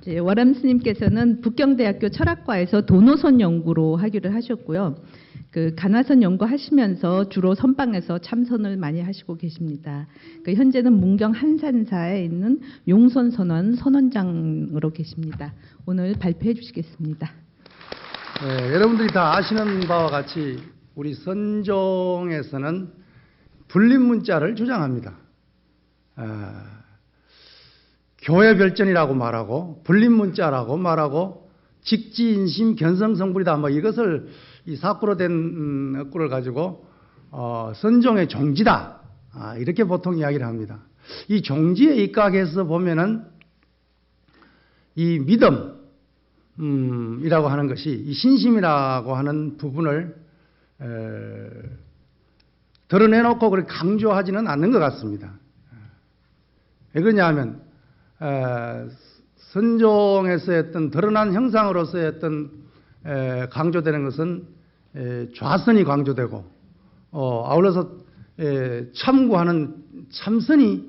월암 스님께서는 북경대학교 철학과에서 도노선 연구로 학위를 하셨고요. 그 간화선 연구하시면서 주로 선방에서 참선을 많이 하시고 계십니다. 현재는 문경 한산사에 있는 용선선원 선원장으로 계십니다. 오늘 발표해 주시겠습니다. 네, 여러분들이 다 아시는 바와 같이 우리 선종에서는 분립문자를 주장합니다. 교회별전이라고 말하고 분립문자라고 말하고 직지인심 견성성불이다. 뭐 이것을 이 사구로 된 어구를 가지고 선종의 종지다. 이렇게 보통 이야기를 합니다. 이 종지에 입각해서 보면은 이 믿음이라고 하는 것이 이 신심이라고 하는 부분을 드러내놓고 그렇게 강조하지는 않는 것 같습니다. 왜 그러냐하면 선종에서 했던 드러난 형상으로서의 어떤 강조되는 것은 좌선이 강조되고 아울러서 참고하는 참선이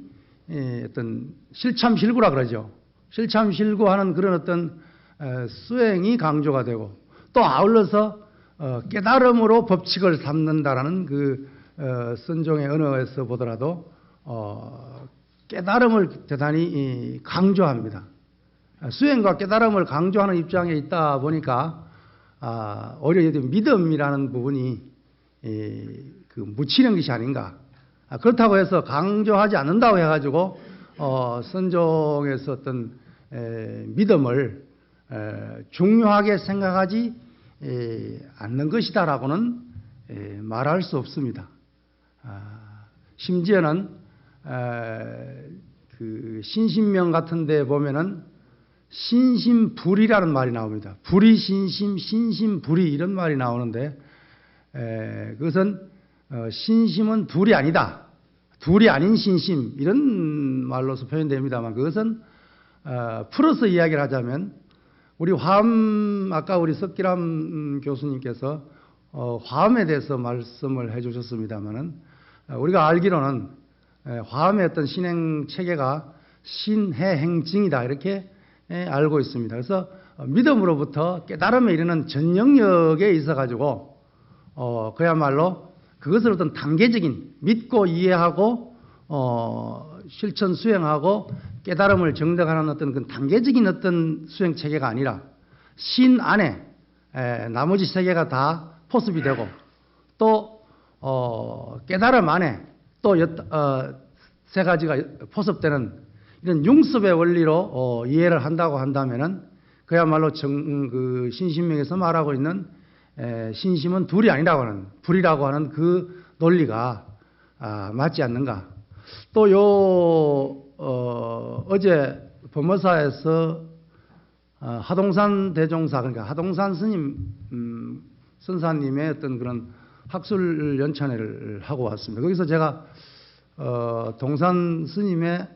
어떤 실참실구라 그러죠. 실참실구하는 그런 어떤 수행이 강조가 되고 또 아울러서 깨달음으로 법칙을 삼는다라는 그 선종의 언어에서 보더라도 깨달음을 대단히 강조합니다. 수행과 깨달음을 강조하는 입장에 있다 보니까 오히려 믿음이라는 부분이 그 묻히는 것이 아닌가. 그렇다고 해서 강조하지 않는다고 해가지고 선종에서 어떤 믿음을 중요하게 생각하지 않는 것이다라고는 말할 수 없습니다. 심지어는 그 신신명 같은 데 보면은 신심불이라는 말이 나옵니다. 불이 신심, 신심불이 이런 말이 나오는데 그것은 신심은 불이 아니다. 둘이 아닌 신심 이런 말로서 표현됩니다만 그것은 풀어서 이야기를 하자면 우리 화엄 아까 우리 석기람 교수님께서 화엄에 대해서 말씀을 해주셨습니다만은 우리가 알기로는 화엄의 어떤 신행 체계가 신해행증이다 이렇게 알고 있습니다. 그래서 믿음으로부터 깨달음에 이르는 전 영역에 있어 가지고 그야말로 그것을 어떤 단계적인 믿고 이해하고 실천 수행하고 깨달음을 정득하는 어떤 그 단계적인 어떤 수행 체계가 아니라 신 안에 나머지 세계가 다 포섭이 되고 또 깨달음 안에 또 세 가지가 포섭되는 이런 융습의 원리로 이해를 한다고 한다면은 그야말로 그 신신명에서 말하고 있는 신심은 둘이 아니라고 하는 불이라고 하는 그 논리가 맞지 않는가. 또 어제 법무사에서 하동산 대종사 그러니까 하동산 스님 선사님의 어떤 그런 학술 연찬회를 하고 왔습니다. 거기서 제가 동산 스님의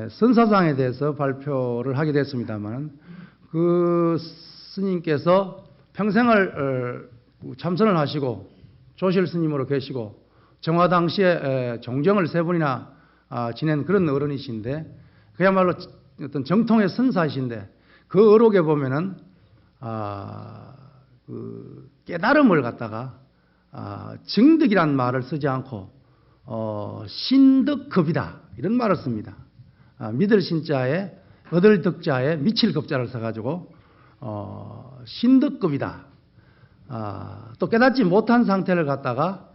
선사상에 대해서 발표를 하게 됐습니다만 그 스님께서 평생을 참선을 하시고 조실 스님으로 계시고 정화 당시에 종정을 3번이나 지낸 그런 어른이신데 그야말로 어떤 정통의 선사이신데 그 어록에 보면은 그 깨달음을 갖다가 증득이란 말을 쓰지 않고 신득급이다 이런 말을 씁니다. 믿을 신자에 얻을 득자에 미칠 급자를 써가지고 신득급이다. 또 깨닫지 못한 상태를 갖다가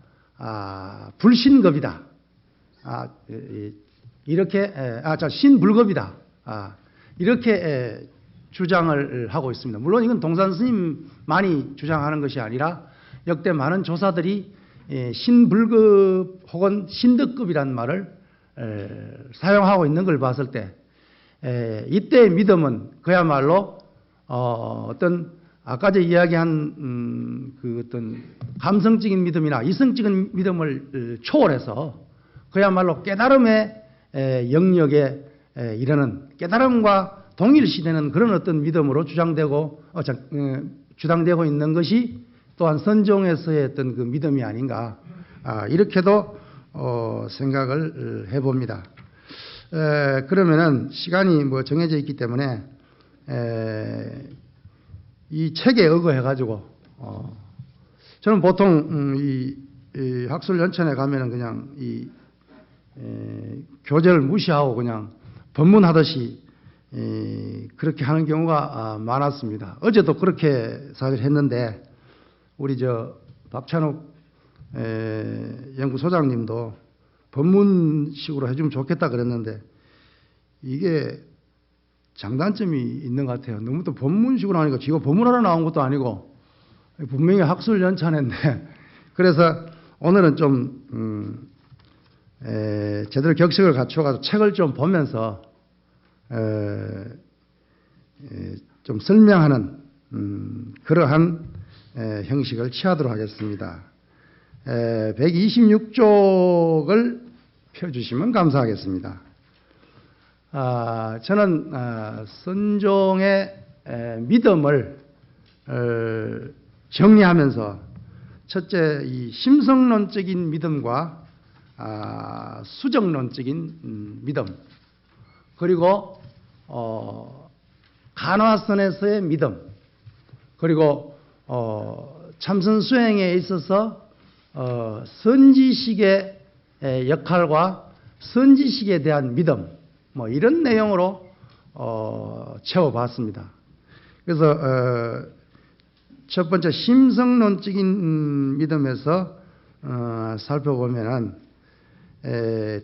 불신급이다. 이렇게 신불급이다. 이렇게 주장을 하고 있습니다. 물론 이건 동산 스님만이 주장하는 것이 아니라 역대 많은 조사들이 신불급 혹은 신득급이라는 말을 사용하고 있는 걸 봤을 때 이때의 믿음은 그야말로 어떤 아까 저 이야기한 그 어떤 감성적인 믿음이나 이성적인 믿음을 초월해서 그야말로 깨달음의 영역에 이르는 깨달음과 동일시되는 그런 어떤 믿음으로 주장되고 있는 것이 또한 선종에서의 어떤 그 믿음이 아닌가 이렇게도 생각을 해봅니다. 그러면은 시간이 뭐 정해져 있기 때문에 이 책에 의거해 가지고 저는 보통 이 학술연천에 가면은 그냥 교재를 무시하고 그냥 법문하듯이 그렇게 하는 경우가 많았습니다. 어제도 그렇게 사실 했는데 우리 박찬욱 연구소장님도 법문식으로 해주면 좋겠다 그랬는데 이게 장단점이 있는 것 같아요. 너무 또 법문식으로 하니까 지가 법문하러 나온 것도 아니고 분명히 학술연찬인데 그래서 오늘은 좀 제대로 격식을 갖춰가지고 책을 좀 보면서 좀 설명하는 그러한 형식을 취하도록 하겠습니다. 126쪽을 펴주시면 감사하겠습니다. 저는 선종의 믿음을 정리하면서 첫째 이 심성론적인 믿음과 수정론적인 믿음 그리고 간화선에서의 믿음 그리고 참선 수행에 있어서 선지식의 역할과 선지식에 대한 믿음 뭐 이런 내용으로 채워봤습니다. 그래서 첫 번째 심성론적인 믿음에서 살펴보면은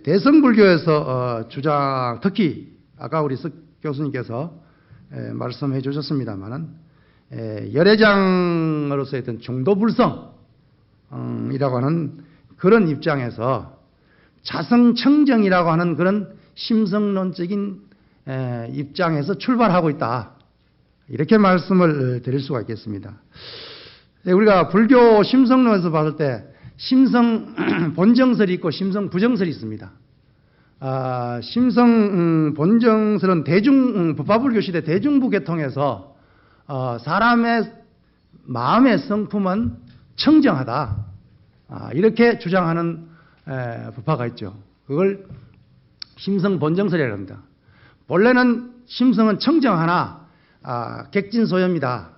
대성불교에서 주장 특히 아까 우리 석 교수님께서 말씀해 주셨습니다만은 열애장으로서의 어떤 중도불성이라고 하는 그런 입장에서 자성청정이라고 하는 그런 심성론적인 입장에서 출발하고 있다. 이렇게 말씀을 드릴 수가 있겠습니다. 우리가 불교 심성론에서 봤을 때 심성 본정설이 있고 심성 부정설이 있습니다. 심성 본정설은 법화불교 시대 대중부 계통에서 사람의 마음의 성품은 청정하다. 이렇게 주장하는 법화가 있죠. 그걸 심성 본정설이라고 합니다. 본래는 심성은 청정하나 객진소염이다.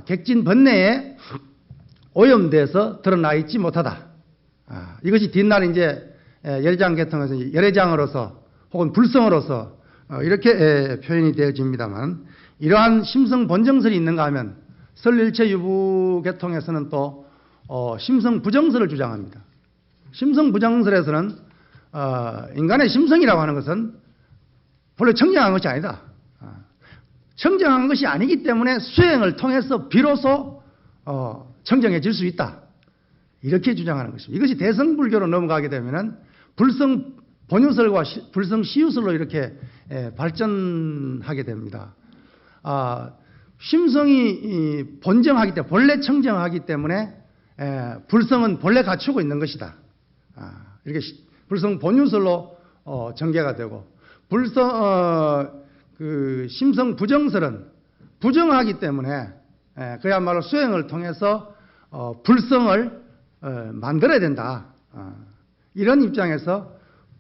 객진 번뇌에 오염돼서 드러나 있지 못하다. 이것이 뒷날 이제 열애장 계통에서 열애장으로서 혹은 불성으로서 이렇게 표현이 되어집니다만 이러한 심성 본정설이 있는가 하면 설일체 유부 계통에서는 또 심성 부정설을 주장합니다. 심성 부정설에서는 인간의 심성이라고 하는 것은 본래 청정한 것이 아니다. 청정한 것이 아니기 때문에 수행을 통해서 비로소 청정해질 수 있다. 이렇게 주장하는 것입니다. 이것이 대성불교로 넘어가게 되면은 불성 본유설과 불성 시유설로 이렇게 발전하게 됩니다. 심성이 본정하기 때문에 본래 청정하기 때문에 불성은 본래 갖추고 있는 것이다. 이렇게 불성 본유설로 전개가 되고 그 심성 부정설은 부정하기 때문에 그야말로 수행을 통해서 불성을 만들어야 된다. 이런 입장에서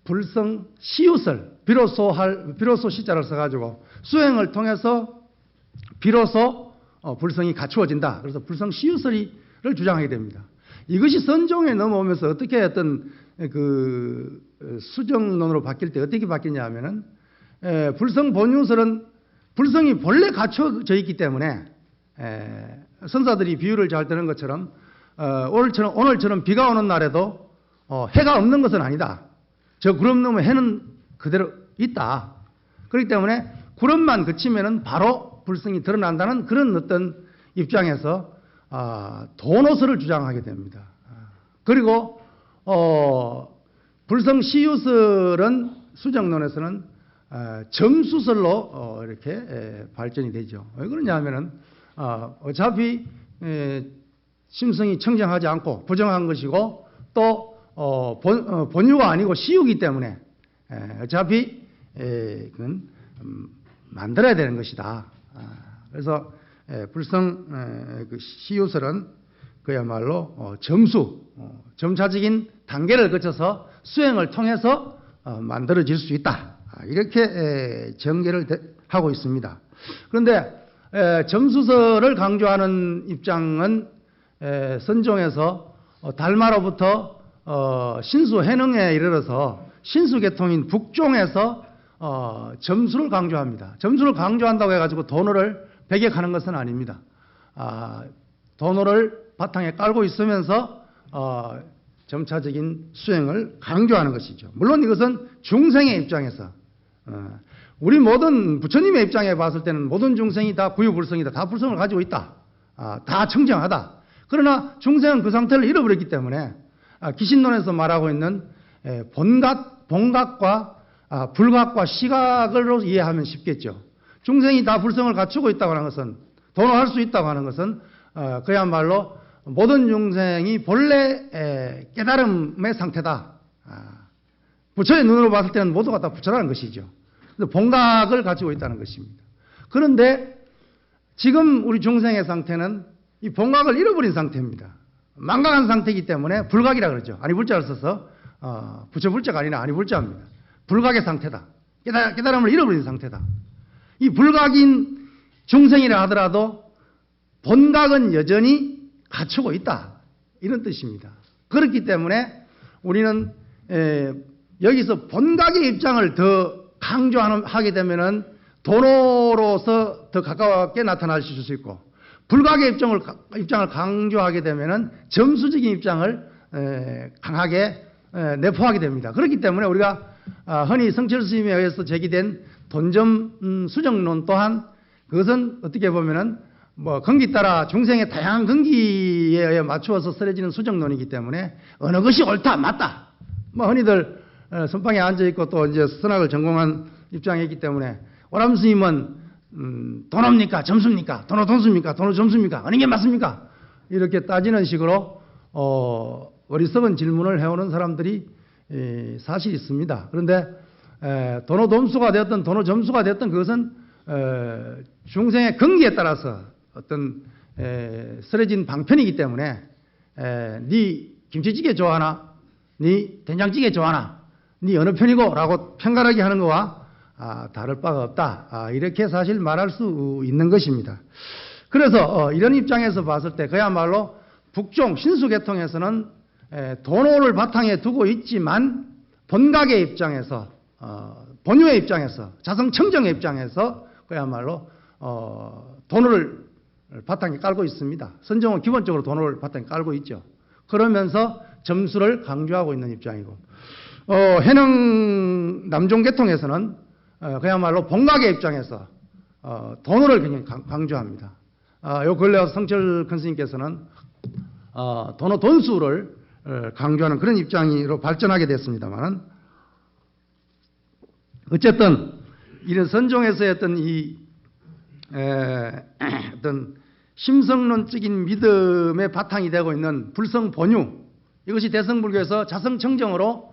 불성 시유설 비로소 시자를 써가지고 수행을 통해서 비로소 불성이 갖추어진다. 그래서 불성 시유설을 주장하게 됩니다. 이것이 선종에 넘어오면서 어떻게 어떤 그 수정론으로 바뀔 때 어떻게 바뀌냐 하면은 불성 본유설은 불성이 본래 갖춰져 있기 때문에 선사들이 비유를 잘 드는 것처럼 오늘처럼 비가 오는 날에도 해가 없는 것은 아니다. 저 구름 너머 해는 그대로 있다. 그렇기 때문에 구름만 그치면은 바로 불성이 드러난다는 그런 어떤 입장에서 도노설을 주장하게 됩니다. 그리고 불성 시유설은 수정론에서는 점수설로 이렇게 발전이 되죠. 왜 그러냐 하면은 어차피 심성이 청정하지 않고 부정한 것이고 또 본유가 아니고 시유기 때문에 어차피 그건 만들어야 되는 것이다. 그래서 불성 그 시유설은 그야말로 점차적인 단계를 거쳐서 수행을 통해서 만들어질 수 있다. 이렇게 전개를 하고 있습니다. 그런데 점수설을 강조하는 입장은 선종에서 달마로부터 신수 해능에 이르러서 신수계통인 북종에서 점수를 강조합니다. 점수를 강조한다고 해가지고 도노를 배격하는 것은 아닙니다. 도노를 바탕에 깔고 있으면서 점차적인 수행을 강조하는 것이죠. 물론 이것은 중생의 입장에서 우리 모든 부처님의 입장에 봤을 때는 모든 중생이 다 구유불성이다. 다 불성을 가지고 있다. 다 청정하다. 그러나 중생은 그 상태를 잃어버렸기 때문에 기신론에서 말하고 있는 본각과 불각과 시각으로 이해하면 쉽겠죠. 중생이 다 불성을 갖추고 있다고 하는 것은, 도노할 수 있다고 하는 것은 그야말로 모든 중생이 본래 깨달음의 상태다. 부처의 눈으로 봤을 때는 모두가 다 부처라는 것이죠. 본각을 가지고 있다는 것입니다. 그런데 지금 우리 중생의 상태는 이 본각을 잃어버린 상태입니다. 망각한 상태이기 때문에 불각이라 그러죠. 아니불자를 써서 부처불자가 아니라 아니불자입니다. 불각의 상태다. 깨달음을 잃어버린 상태다. 이 불각인 중생이라 하더라도 본각은 여전히 갖추고 있다. 이런 뜻입니다. 그렇기 때문에 우리는 여기서 본각의 입장을 더 강조하게 되면은 도노로서 더 가깝게 나타나실 수 있고, 불각의 입장을 강조하게 되면은 점수적인 입장을 강하게 내포하게 됩니다. 그렇기 때문에 우리가 흔히 성철 스님에 의해서 제기된 돈점 수정론 또한 그것은 어떻게 보면은 근기 따라 중생의 다양한 근기에 의해 맞추어서 쓰여지는 수정론이기 때문에 어느 것이 옳다 맞다 흔히들 선방에 앉아 있고 또 이제 선학을 전공한 입장이기 때문에 오람 스님은 도노입니까 점수입니까 도노 돈수입니까 도노 점수입니까 어느 게 맞습니까 이렇게 따지는 식으로 어리석은 질문을 해오는 사람들이 사실 있습니다. 그런데 도노 돈수가 되었든 도노 점수가 되었든 그것은 중생의 근기에 따라서 어떤 쓰여진 방편이기 때문에 네 김치찌개 좋아하나 네 된장찌개 좋아하나 네 어느 편이고 라고 편가르기 하는 것과 다를 바가 없다. 이렇게 사실 말할 수 있는 것입니다. 그래서 이런 입장에서 봤을 때 그야말로 북종 신수계통에서는 도노를 바탕에 두고 있지만 본각의 입장에서 본유의 입장에서 자성청정의 입장에서 그야말로 도노를 바탕에 깔고 있습니다. 선정은 기본적으로 도노를 바탕에 깔고 있죠. 그러면서 점수를 강조하고 있는 입장이고 해능 남종계통에서는 그야말로 본각의 입장에서 도노를 굉장히 강조합니다. 요 근래 성철 큰 스님께서는 도노 돈수를 강조하는 그런 입장으로 발전하게 됐습니다만 어쨌든 이런 선종에서의 어떤 이 어떤 심성론적인 믿음의 바탕이 되고 있는 불성 본유 이것이 대성불교에서 자성청정으로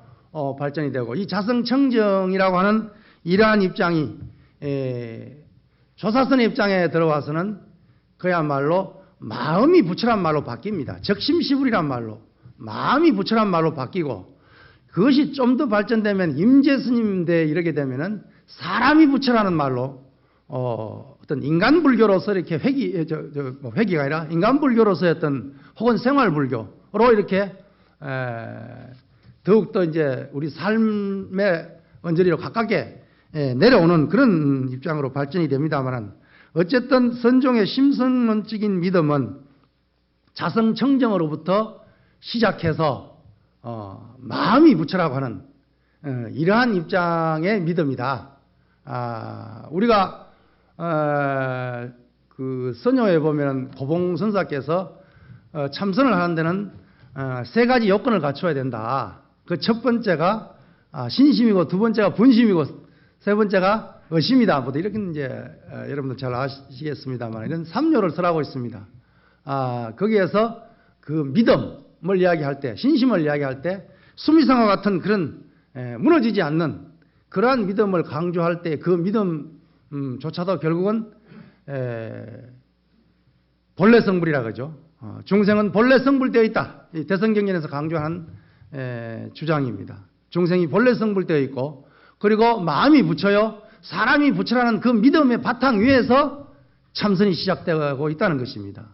발전이 되고 이 자성청정이라고 하는 이러한 입장이 조사선의 입장에 들어와서는 그야말로 마음이 부처란 말로 바뀝니다. 적심시불이란 말로 마음이 부처란 말로 바뀌고 그것이 좀 더 발전되면 임재스님대 이렇게 되면은 사람이 부처라는 말로 어떤 인간불교로서 이렇게 회기가 아니라 인간불교로서의 어떤 혹은 생활불교로 이렇게 더욱더 이제 우리 삶의 언저리로 가깝게 내려오는 그런 입장으로 발전이 됩니다만 어쨌든 선종의 심성론적인 믿음은 자성청정으로부터 시작해서 마음이 부처라고 하는 이러한 입장의 믿음이다. 우리가 그 선녀에 보면 고봉선사께서 참선을 하는 데는 세 가지 요건을 갖춰야 된다. 그 첫 번째가 신심이고 두 번째가 분심이고 세 번째가 의심이다. 뭐 이렇게 이제 여러분들 잘 아시겠습니다만 이런 3요를 설하고 있습니다. 거기에서 그 믿음을 이야기할 때, 신심을 이야기할 때 수미상과 같은 그런 무너지지 않는 그러한 믿음을 강조할 때 그 믿음조차도 결국은 본래 성불이라 그러죠. 중생은 본래 성불되어 있다. 이 대성경전에서 강조한 주장입니다. 중생이 본래 성불되어 있고 그리고 마음이 부처요 사람이 부처라는 그 믿음의 바탕 위에서 참선이 시작되고 있다는 것입니다.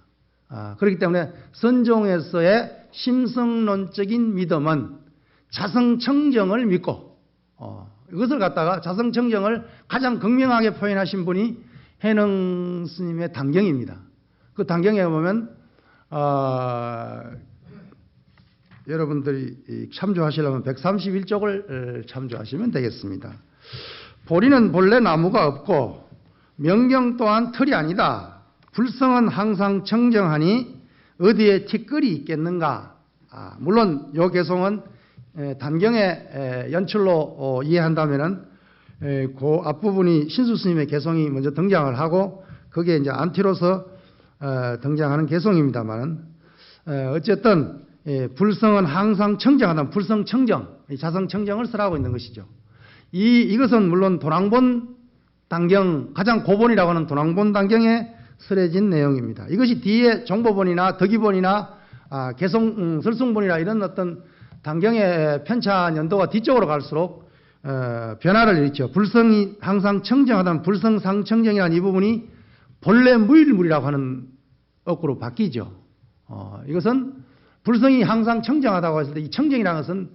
그렇기 때문에 선종에서의 심성론적인 믿음은 자성청정을 믿고 이것을 갖다가 자성청정을 가장 극명하게 표현하신 분이 해능 스님의 단경입니다. 그 단경에 보면 여러분들이 참조하시려면 131쪽을 참조하시면 되겠습니다. 보리는 본래 나무가 없고 명경 또한 틀이 아니다. 불성은 항상 청정하니 어디에 티끌이 있겠는가. 물론 이 개송은 단경의 연출로 이해한다면은 그 앞부분이 신수 스님의 개송이 먼저 등장을 하고 그게 이제 안티로서 등장하는 개송입니다만은 어쨌든 불성은 항상 청정하다. 불성 청정, 자성 청정을 쓰라고 있는 것이죠. 이것은 물론 도랑본 단경, 가장 고본이라고 하는 도랑본 단경에 설해진 내용입니다. 이것이 뒤에 종보본이나 덕이본이나 개송, 설승본이나 이런 어떤 단경의 편찬 연도가 뒤쪽으로 갈수록 변화를 일으키죠. 불성이 항상 청정하다는 불성상청정이라는 이 부분이 본래 무일물이라고 하는 어구로 바뀌죠. 이것은 불성이 항상 청정하다고 했을 때 이 청정이라는 것은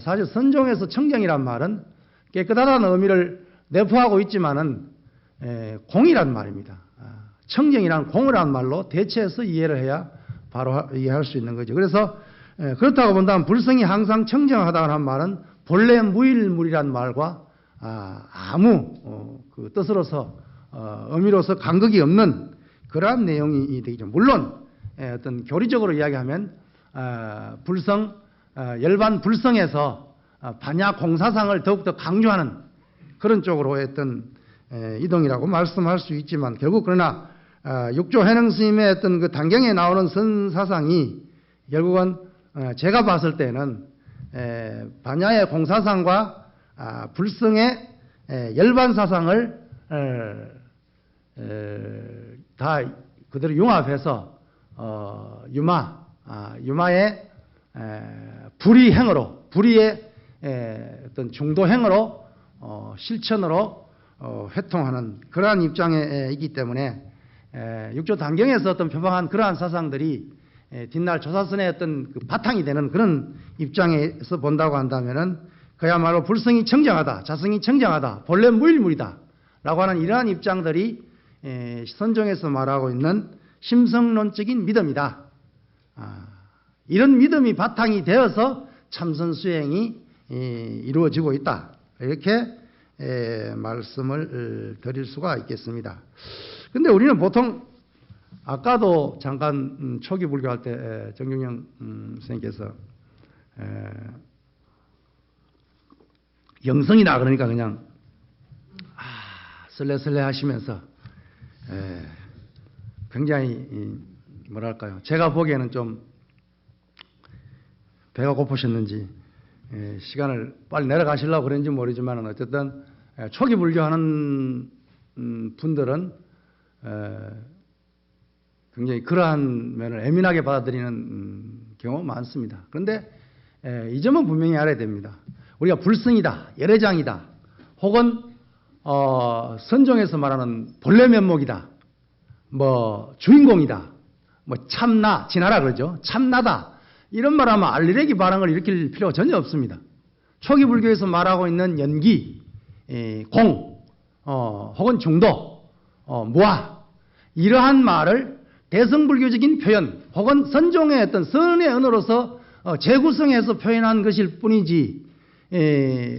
사실 선종에서 청정이란 말은 깨끗하다는 의미를 내포하고 있지만은 공이란 말입니다. 청정이란 공이란 말로 대체해서 이해를 해야 바로 이해할 수 있는 거죠. 그래서 그렇다고 본다면 불성이 항상 청정하다는 말은 본래 무일물이란 말과 아무 그 뜻으로서 의미로서 간극이 없는 그러한 내용이 되겠죠. 물론 어떤 교리적으로 이야기하면 불성 열반 불성에서 반야 공사상을 더욱더 강조하는 그런 쪽으로 했던 이동이라고 말씀할 수 있지만 결국 그러나 육조 해능 스님의 어떤 그 단경에 나오는 선사상이 결국은 제가 봤을 때는 반야의 공사상과 불성의 열반사상을 다 그대로 융합해서 유마의 불의행으로 불의의 어떤 중도행으로 실천으로 회통하는 그러한 입장에 있기 때문에 육조 단경에서 어떤 표방한 그러한 사상들이 뒷날 조사선의 어떤 그 바탕이 되는 그런 입장에서 본다고 한다면은 그야말로 불성이 청정하다, 자성이 청정하다, 본래 무일물이다 라고 하는 이러한 입장들이 선종에서 말하고 있는 심성론적인 믿음이다. 이런 믿음이 바탕이 되어서 참선 수행이 이루어지고 있다. 이렇게 말씀을 드릴 수가 있겠습니다. 근데 우리는 보통 아까도 잠깐 초기 불교할 때 정경영 선생님께서 영성이다 그러니까 그냥 설레설레 하시면서 굉장히 뭐랄까요, 제가 보기에는 좀 배가 고프셨는지 시간을 빨리 내려가시려고 그런지 모르지만 어쨌든 초기 불교하는 분들은 굉장히 그러한 면을 예민하게 받아들이는 경우가 많습니다. 그런데 이 점은 분명히 알아야 됩니다. 우리가 불성이다, 열애장이다, 혹은 선종에서 말하는 본래 면목이다, 뭐 주인공이다, 뭐 참나, 진하라 그러죠. 참나다. 이런 말하면 알리레기 반응을 일으킬 필요가 전혀 없습니다. 초기 불교에서 말하고 있는 연기, 공, 혹은 중도, 무아, 이러한 말을 대성불교적인 표현 혹은 선종의 어떤 선의 언어로서 재구성해서 표현한 것일 뿐이지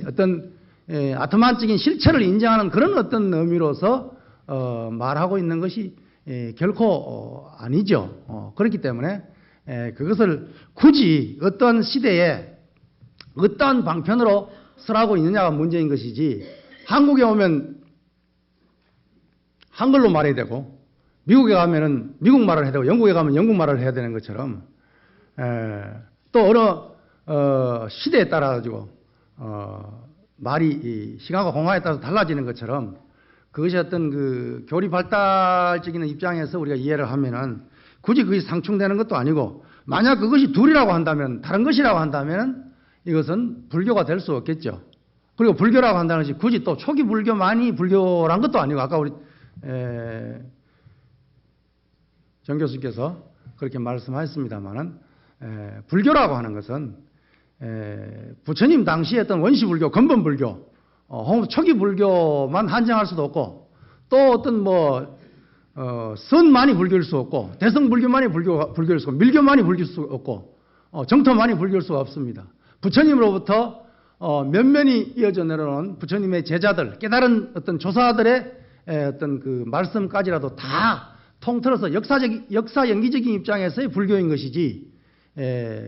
어떤 아트만적인 실체를 인정하는 그런 어떤 의미로서 말하고 있는 것이 결코 아니죠. 그렇기 때문에 그것을 굳이 어떤 시대에 어떠한 방편으로 쓰라고 있느냐가 문제인 것이지, 한국에 오면 한글로 말해야 되고 미국에 가면은 미국 말을 해야 되고 영국에 가면 영국 말을 해야 되는 것처럼 또 어느 시대에 따라 가지고 말이 시간과 공간에 따라서 달라지는 것처럼 그것이 어떤 그 교리 발달적인 입장에서 우리가 이해를 하면은 굳이 그게 상충되는 것도 아니고, 만약 그것이 둘이라고 한다면, 다른 것이라고 한다면 이것은 불교가 될 수 없겠죠. 그리고 불교라고 한다는 것이 굳이 또 초기 불교만이 불교란 것도 아니고 아까 우리 정 교수께서 그렇게 말씀하셨습니다만은 불교라고 하는 것은 부처님 당시에 어떤 원시불교, 근본불교, 초기 불교만 한정할 수도 없고 또 어떤 선만이 불교일 수 없고 대성불교만이 불교일 수 없고 밀교만이 불교일 수 없고 정토만이 불교일 수가 없습니다. 부처님으로부터 면면이 이어져 내려온 부처님의 제자들, 깨달은 어떤 조사들의 어떤 그 말씀까지라도 다 통틀어서 역사 연기적인 입장에서의 불교인 것이지,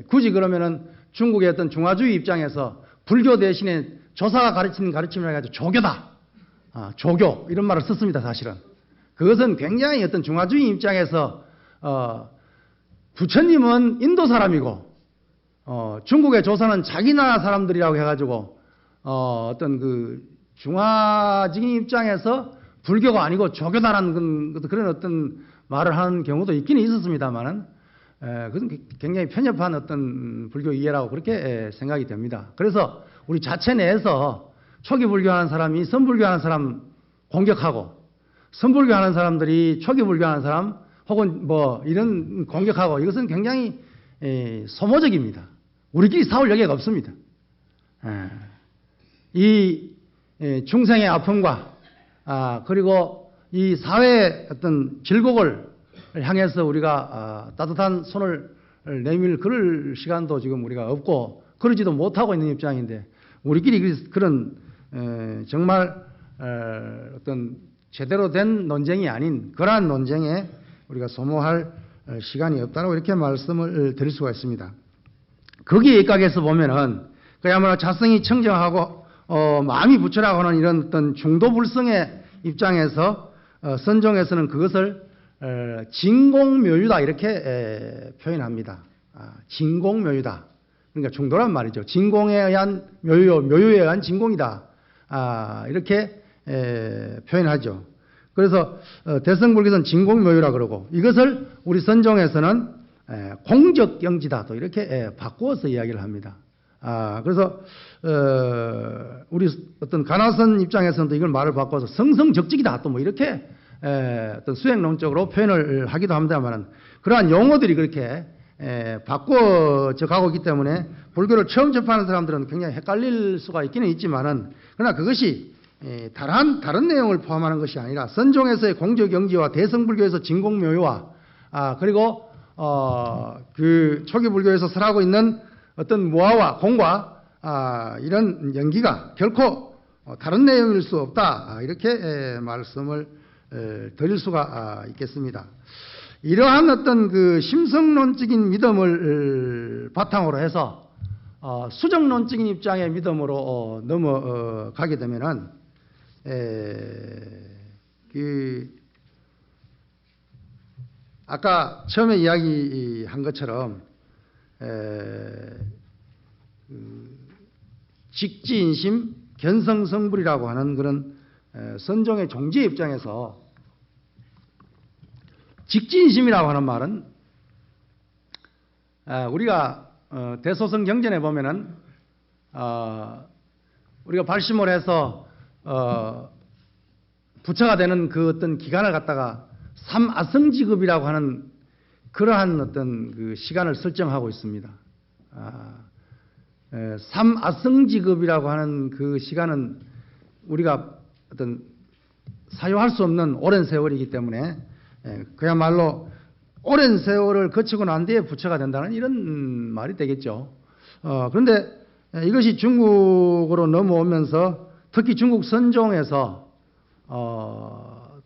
굳이 그러면은 중국의 어떤 중화주의 입장에서 불교 대신에 조사가 가르치는 가르침을 해가지고 조교다, 조교 이런 말을 썼습니다. 사실은 그것은 굉장히 어떤 중화주의 입장에서 부처님은 인도 사람이고 중국의 조사는 자기 나라 사람들이라고 해가지고 어떤 그 중화적인 입장에서 불교가 아니고 조교다라는 그런 어떤 말을 하는 경우도 있기는 있었습니다만은 그것은 굉장히 편협한 어떤 불교 이해라고 그렇게 생각이 됩니다. 그래서 우리 자체 내에서 초기 불교하는 사람이 선불교하는 사람 공격하고 선불교하는 사람들이 초기 불교하는 사람 혹은 이런 공격하고 이것은 굉장히 소모적입니다. 우리끼리 싸울 여지가 없습니다. 이 중생의 아픔과 그리고 이 사회의 어떤 질곡을 향해서 우리가 따뜻한 손을 내밀 그럴 시간도 지금 우리가 없고 그러지도 못하고 있는 입장인데 우리끼리 그런 정말 어떤 제대로 된 논쟁이 아닌 그러한 논쟁에 우리가 소모할 시간이 없다고 이렇게 말씀을 드릴 수가 있습니다. 거기에 입각해서 보면은 그야말로 자성이 청정하고 마음이 부처라고 하는 이런 어떤 중도불성의 입장에서 선종에서는 그것을 진공묘유다 이렇게 표현합니다. 진공묘유다. 그러니까 중도란 말이죠. 진공에 의한 묘유, 묘유에 의한 진공이다. 이렇게 표현하죠. 그래서 대성불교에서는 진공묘유라 그러고 이것을 우리 선종에서는 공적경지다 또 이렇게 바꾸어서 이야기를 합니다. 그래서 우리 어떤 가나선 입장에서는 또 이걸 말을 바꿔서 성성적직이다 또 이렇게 어떤 수행론적으로 표현을 하기도 합니다만 그러한 용어들이 그렇게 바꿔져 가고 있기 때문에 불교를 처음 접하는 사람들은 굉장히 헷갈릴 수가 있기는 있지만은 그러나 그것이 다른 내용을 포함하는 것이 아니라 선종에서의 공적경지와 대성불교에서 진공묘유와 그리고 그 초기 불교에서 설하고 있는 어떤 무아와 공과 이런 연기가 결코 다른 내용일 수 없다 이렇게 말씀을 드릴 수가 있겠습니다. 이러한 어떤 그 심성론적인 믿음을 바탕으로 해서 수정론적인 입장의 믿음으로 넘어가게 되면은 아까 처음에 이야기한 것처럼 직지인심 견성성불이라고 하는 그런 선종의 종지의 입장에서 직지인심이라고 하는 말은 우리가 대소성 경전에 보면은 우리가 발심을 해서 부처가 되는 그 어떤 기간을 갖다가 삼아성지급이라고 하는 그러한 어떤 그 시간을 설정하고 있습니다. 삼아성지급이라고 하는 그 시간은 우리가 어떤 사유할 수 없는 오랜 세월이기 때문에 그야말로 오랜 세월을 거치고 난 뒤에 부처가 된다는 이런 말이 되겠죠. 그런데 이것이 중국으로 넘어오면서 특히 중국 선종에서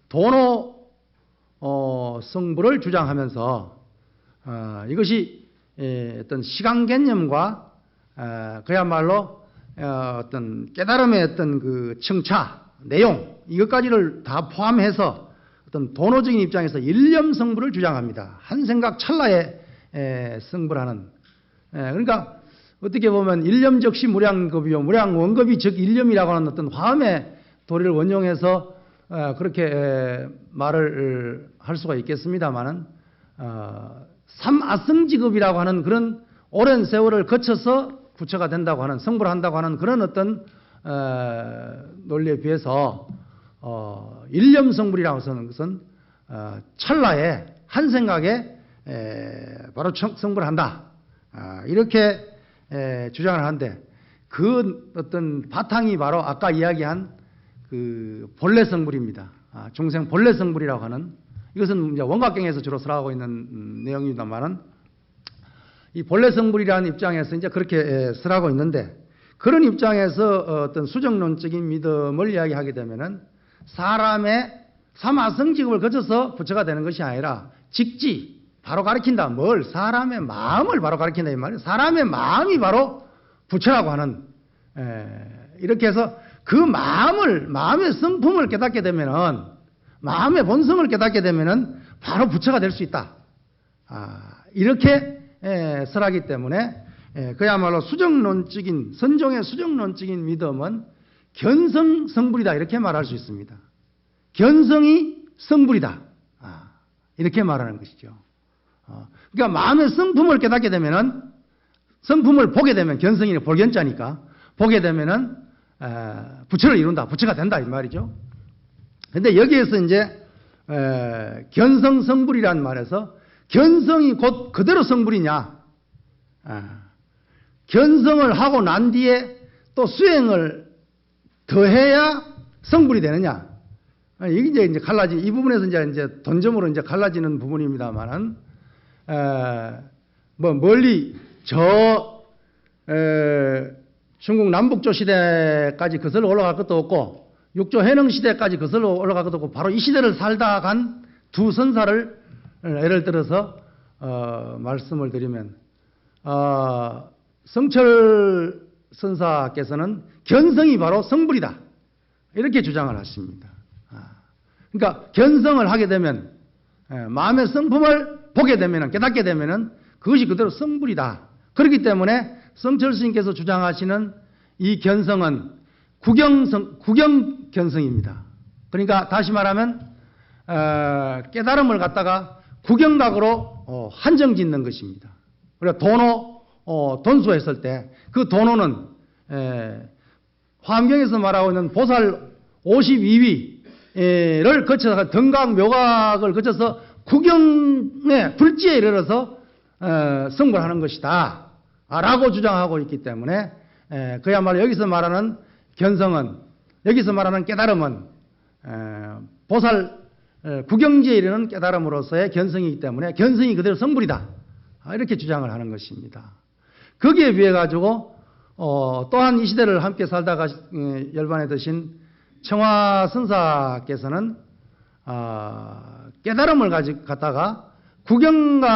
도노 성불을 주장하면서 이것이 어떤 시간 개념과 그야말로 어떤 깨달음의 어떤 그 청차 내용 이것까지를 다 포함해서 어떤 도노적인 입장에서 일념 성불을 주장합니다. 한 생각 찰나에 성불하는 그러니까 어떻게 보면 일념적시 무량겁이요 무량원겁이 즉 일념이라고 하는 어떤 화엄의 도리를 원용해서 그렇게 말을 할 수가 있겠습니다만은 삼아성지급이라고 하는 그런 오랜 세월을 거쳐서 부처가 된다고 하는 성불한다고 하는 그런 어떤 논리에 비해서 일념성불이라고 하는 것은 찰나에 한 생각에 바로 성불을 한다. 이렇게 주장을 하는데 그 어떤 바탕이 바로 아까 이야기한 그 본래 성불입니다. 중생 본래 성불이라고 하는 이것은 이제 원각경에서 주로 설하고 있는 내용입니다만은 이 본래 성불이라는 입장에서 이제 그렇게 설하고 있는데 그런 입장에서 어떤 수정론적인 믿음을 이야기하게 되면은 사람의 사마성직업을 거쳐서 부처가 되는 것이 아니라 직지 바로 가리킨다. 뭘? 사람의 마음을 바로 가리킨다 이 말이에요. 사람의 마음이 바로 부처라고 하는 이렇게 해서 그 마음의 성품을 깨닫게 되면은 마음의 본성을 깨닫게 되면은 바로 부처가 될 수 있다. 이렇게 설하기 때문에 그야말로 수정론적인 선종의 수정론적인 믿음은 견성 성불이다 이렇게 말할 수 있습니다. 견성이 성불이다. 이렇게 말하는 것이죠. 그러니까 마음의 성품을 깨닫게 되면은 성품을 보게 되면 견성이 볼견자니까 보게 되면은 부처를 이룬다. 부처가 된다 이 말이죠. 근데 여기에서 이제 견성 성불이라는 말에서 견성이 곧 그대로 성불이냐? 견성을 하고 난 뒤에 또 수행을 더해야 성불이 되느냐? 이게 이제 갈라지 이 부분에서 이제 돈점으로 이제 갈라지는 부분입니다만은 뭐 멀리 중국 남북조 시대까지 거슬러 올라갈 것도 없고 육조 해능 시대까지 거슬러 올라갈 것도 없고 바로 이 시대를 살다 간 두 선사를 예를 들어서 말씀을 드리면 성철 선사께서는 견성이 바로 성불이다 이렇게 주장을 하십니다. 그러니까 견성을 하게 되면 마음의 성품을 보게 되면 깨닫게 되면 그것이 그대로 성불이다. 그렇기 때문에 성철 스님께서 주장하시는 이 견성은 구경 견성입니다. 그러니까 다시 말하면 깨달음을 갖다가 구경각으로 한정짓는 것입니다. 그러니까 돈수했을 때 그 돈호는 화엄경에서 말하고 있는 보살 52위를 거쳐서 등각 묘각을 거쳐서 구경의 불지에 이르러서 성불하는 것이다 라고 주장하고 있기 때문에 그야말로 여기서 말하는 견성은 여기서 말하는 깨달음은 보살 구경지에 이르는 깨달음으로서의 견성이기 때문에 견성이 그대로 성불이다 이렇게 주장을 하는 것입니다. 거기에 비해 가지고 또한 이 시대를 함께 살다가 열반에 드신 청화 선사께서는 깨달음을 갖다가 구경각으로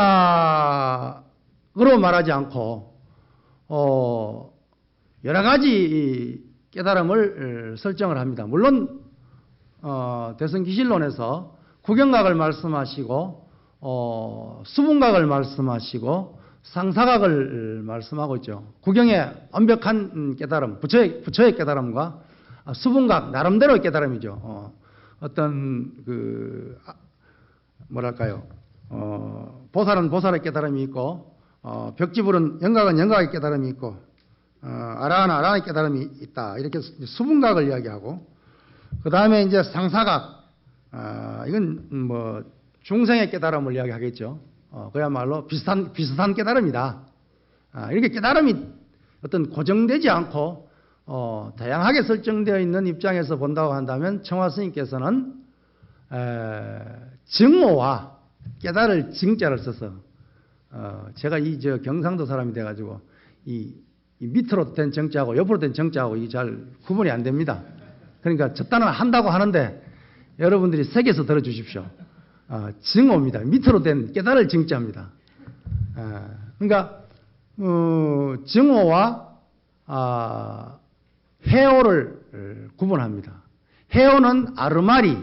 말하지 않고 여러 가지 깨달음을 설정을 합니다. 물론 대승기실론에서 구경각을 말씀하시고 수분각을 말씀하시고 상사각을 말씀하고 있죠. 구경의 완벽한 깨달음, 부처의 깨달음과 수분각 나름대로의 깨달음이죠. 어떤 뭐랄까요? 보살은 보살의 깨달음이 있고 벽지불은 영각은 영각의 깨달음이 있고 아라한은 아라한의 깨달음이 있다. 이렇게 수분각을 이야기하고 그 다음에 이제 상사각 이건 뭐 중생의 깨달음을 이야기하겠죠. 그야말로 비슷한 깨달음이다. 이렇게 깨달음이 어떤 고정되지 않고 다양하게 설정되어 있는 입장에서 본다고 한다면 청화 스님께서는 증오와 깨달을 증자를 써서 제가 저 경상도 사람이 돼가지고 이 밑으로 된 정자하고 옆으로 된 정자하고 이게 잘 구분이 안 됩니다. 그러니까 저 단어는 한다고 하는데 여러분들이 새겨서 들어주십시오. 증오입니다. 밑으로 된 깨달을 증자입니다. 그러니까 증오와 해오를 구분합니다. 해오는 아르마리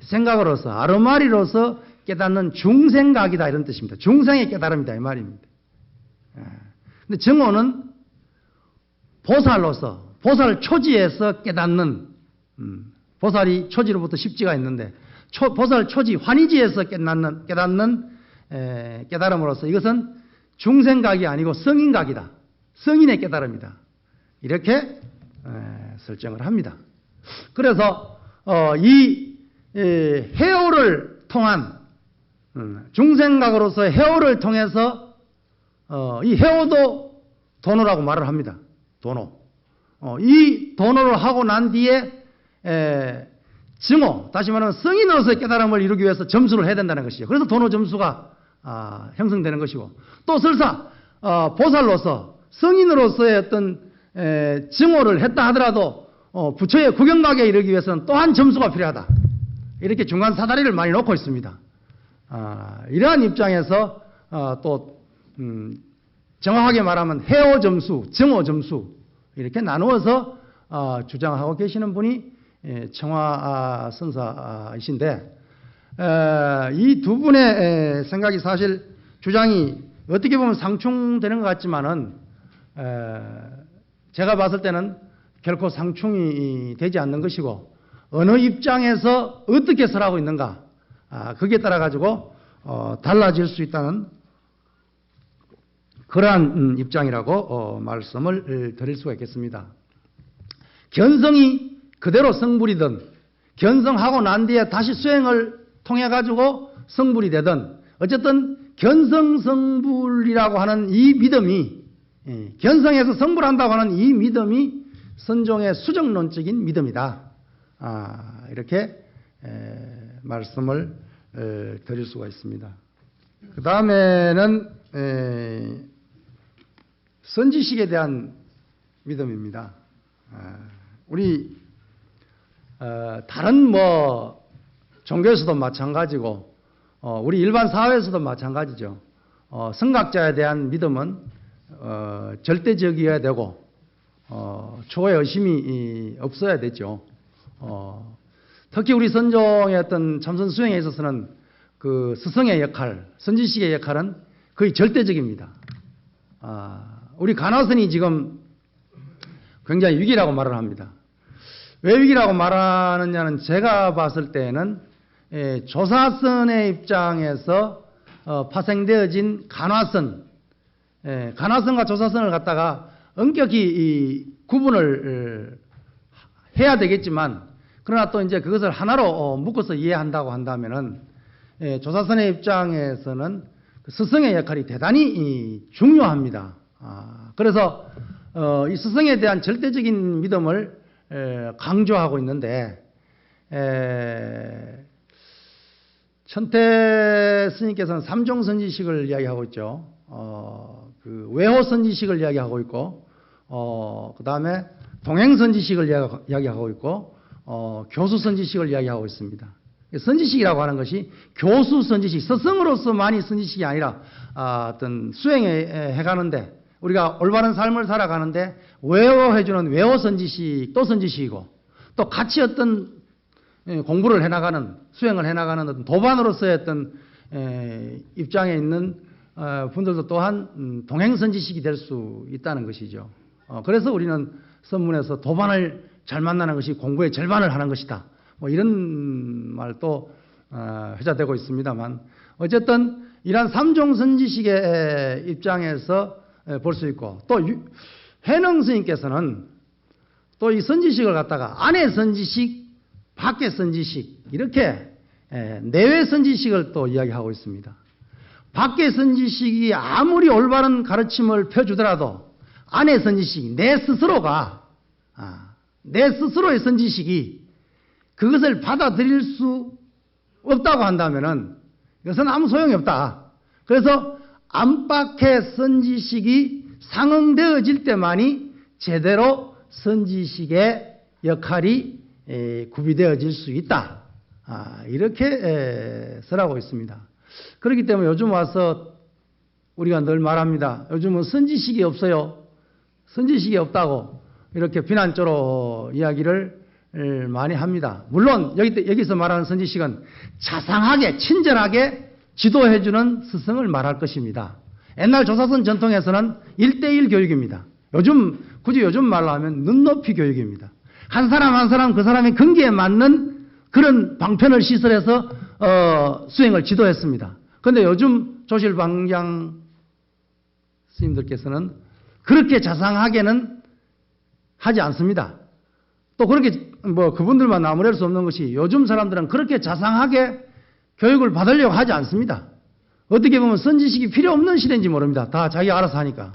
생각으로서 아르마리로서 깨닫는 중생각이다 이런 뜻입니다. 중생의 깨달음이다 이 말입니다. 근데 증오는 보살로서 보살 초지에서 깨닫는 보살이 초지로부터 십지가 있는데 보살 초지 환희지에서 깨닫는 깨달음으로서 이것은 중생각이 아니고 성인각이다. 성인의 깨달음이다. 이렇게 설정을 합니다. 그래서 이 해오를 통한 중생각으로서의 해오를 통해서 이 해오도 도노라고 말을 합니다. 도노. 이 도노를 하고 난 뒤에 증오, 다시 말하면 성인으로서의 깨달음을 이루기 위해서 점수를 해야 된다는 것이죠. 그래서 도노 점수가 형성되는 것이고, 또 설사 보살로서 성인으로서의 어떤 증오를 했다 하더라도 부처의 구경각에 이르기 위해서는 또한 점수가 필요하다. 이렇게 중간 사다리를 많이 놓고 있습니다. 이러한 입장에서 또 정확하게 말하면 해오 점수, 증오 점수 이렇게 나누어서 주장하고 계시는 분이 청화 선사이신데, 이 두 분의 생각이 사실 주장이 어떻게 보면 상충되는 것 같지만은 제가 봤을 때는 결코 상충이 되지 않는 것이고, 어느 입장에서 어떻게 설하고 있는가, 거기에 따라 가지고 달라질 수 있다는 그러한 입장이라고 말씀을 드릴 수가 있겠습니다. 견성이 그대로 성불이든, 견성하고 난 뒤에 다시 수행을 통해 가지고 성불이 되든, 어쨌든 견성성불이라고 하는 이 믿음이, 견성해서 성불한다고 하는 이 믿음이 선종의 수정론적인 믿음이다. 이렇게 말씀을 드릴 수가 있습니다. 그 다음에는 선지식에 대한 믿음입니다. 우리 다른 종교에서도 마찬가지고 우리 일반 사회에서도 마찬가지죠. 성각자에 대한 믿음은 절대적이어야 되고 초의 의심이 없어야 되죠. 특히 우리 선종의 어떤 참선 수행에 있어서는 그 스승의 역할, 선지식의 역할은 거의 절대적입니다. 우리 간화선이 지금 굉장히 위기라고 말을 합니다. 왜 위기라고 말하느냐는, 제가 봤을 때는 조사선의 입장에서 파생되어진 간화선, 간화선과 조사선을 갖다가 엄격히 이 구분을 해야 되겠지만, 그러나 또 이제 그것을 하나로 묶어서 이해한다고 한다면은 조사선의 입장에서는 스승의 역할이 대단히 중요합니다. 그래서 이 스승에 대한 절대적인 믿음을 강조하고 있는데, 천태 스님께서는 삼종선지식을 이야기하고 있죠. 그 외호선지식을 이야기하고 있고, 그 다음에 동행선지식을 이야기하고 있고, 교수선지식을 이야기하고 있습니다. 선지식이라고 하는 것이 교수선지식, 스승으로서만이 선지식이 아니라 어떤 수행에 해가는데, 우리가 올바른 삶을 살아가는데 외워해주는 외워선지식, 또 선지식이고, 또 같이 어떤 공부를 해나가는, 수행을 해나가는 어떤 도반으로서의 어떤 입장에 있는 분들도 또한 동행선지식이 될 수 있다는 것이죠. 그래서 우리는 선문에서 도반을 잘 만나는 것이 공부의 절반을 하는 것이다, 이런 말도 회자되고 있습니다만, 어쨌든 이러한 삼종선지식의 입장에서 볼 수 있고, 또 회능 스님께서는 또 이 선지식을 갖다가 안의 선지식, 밖의 선지식, 이렇게 내외 선지식을 또 이야기하고 있습니다. 밖의 선지식이 아무리 올바른 가르침을 펴주더라도 안의 선지식, 내 스스로가, 내 스스로의 선지식이 그것을 받아들일 수 없다고 한다면은 이것은 아무 소용이 없다. 그래서 안팎의 선지식이 상응되어질 때만이 제대로 선지식의 역할이 구비되어질 수 있다. 이렇게 설하고 있습니다. 그렇기 때문에 요즘 와서 우리가 늘 말합니다. 요즘은 선지식이 없어요. 선지식이 없다고 이렇게 비난조로 이야기를 많이 합니다. 물론 여기서 말하는 선지식은 자상하게, 친절하게 지도해주는 스승을 말할 것입니다. 옛날 조사선 전통에서는 1:1 교육입니다. 굳이 요즘 말로 하면 눈높이 교육입니다. 한 사람 한 사람 그 사람의 근기에 맞는 그런 방편을 시설해서 수행을 지도했습니다. 그런데 요즘 조실방장 스님들께서는 그렇게 자상하게는 하지 않습니다. 또 그렇게 뭐 그분들만 나무랄 수 없는 것이 요즘 사람들은 그렇게 자상하게 교육을 받으려고 하지 않습니다. 어떻게 보면 선지식이 필요 없는 시대인지 모릅니다. 다 자기가 알아서 하니까.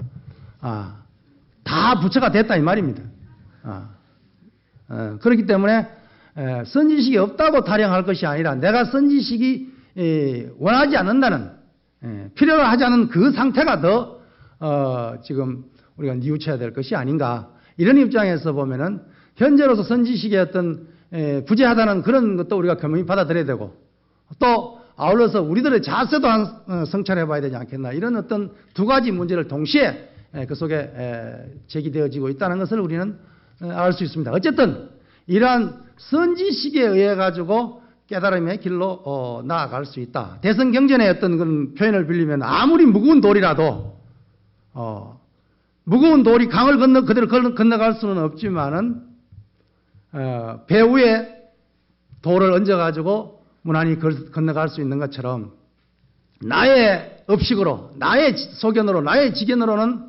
다 부처가 됐다 이 말입니다. 그렇기 때문에 선지식이 없다고 타령할 것이 아니라 내가 선지식이 원하지 않는다는 필요로 하지 않은 그 상태가 더 지금 우리가 뉘우쳐야 될 것이 아닌가 이런 입장에서 보면은 현재로서 선지식의 어떤 부재하다는 그런 것도 우리가 겸허히 받아들여야 되고 또 아울러서 우리들의 자세도 성찰해 봐야 되지 않겠나 이런 어떤 두 가지 문제를 동시에 그 속에 제기되어지고 있다는 것을 우리는 알 수 있습니다. 어쨌든 이러한 선지식에 의해 가지고 깨달음의 길로 나아갈 수 있다. 대성경전의 어떤 그런 표현을 빌리면 아무리 무거운 돌이라도 무거운 돌이 강을 그대로 건너갈 수는 없지만은 배 위에 돌을 얹어가지고 무난히 건너갈 수 있는 것처럼 나의 업식으로, 나의 소견으로, 나의 지견으로는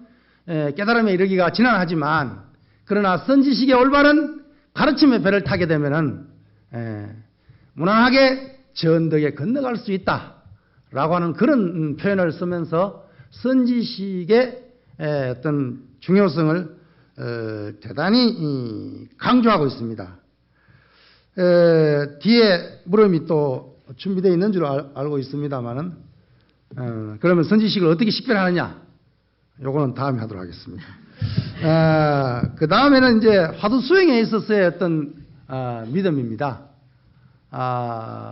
깨달음에 이르기가 지난하지만 그러나 선지식의 올바른 가르침의 배를 타게 되면은 무난하게 전덕에 건너갈 수 있다라고 하는 그런 표현을 쓰면서 선지식의 어떤 중요성을 대단히 강조하고 있습니다. 뒤에 물음이 또 준비되어 있는 줄 알고 있습니다만은 그러면 선지식을 어떻게 식별하느냐? 요거는 다음에 하도록 하겠습니다. 그 다음에는 이제 화두 수행에 있어서의 어떤 믿음입니다.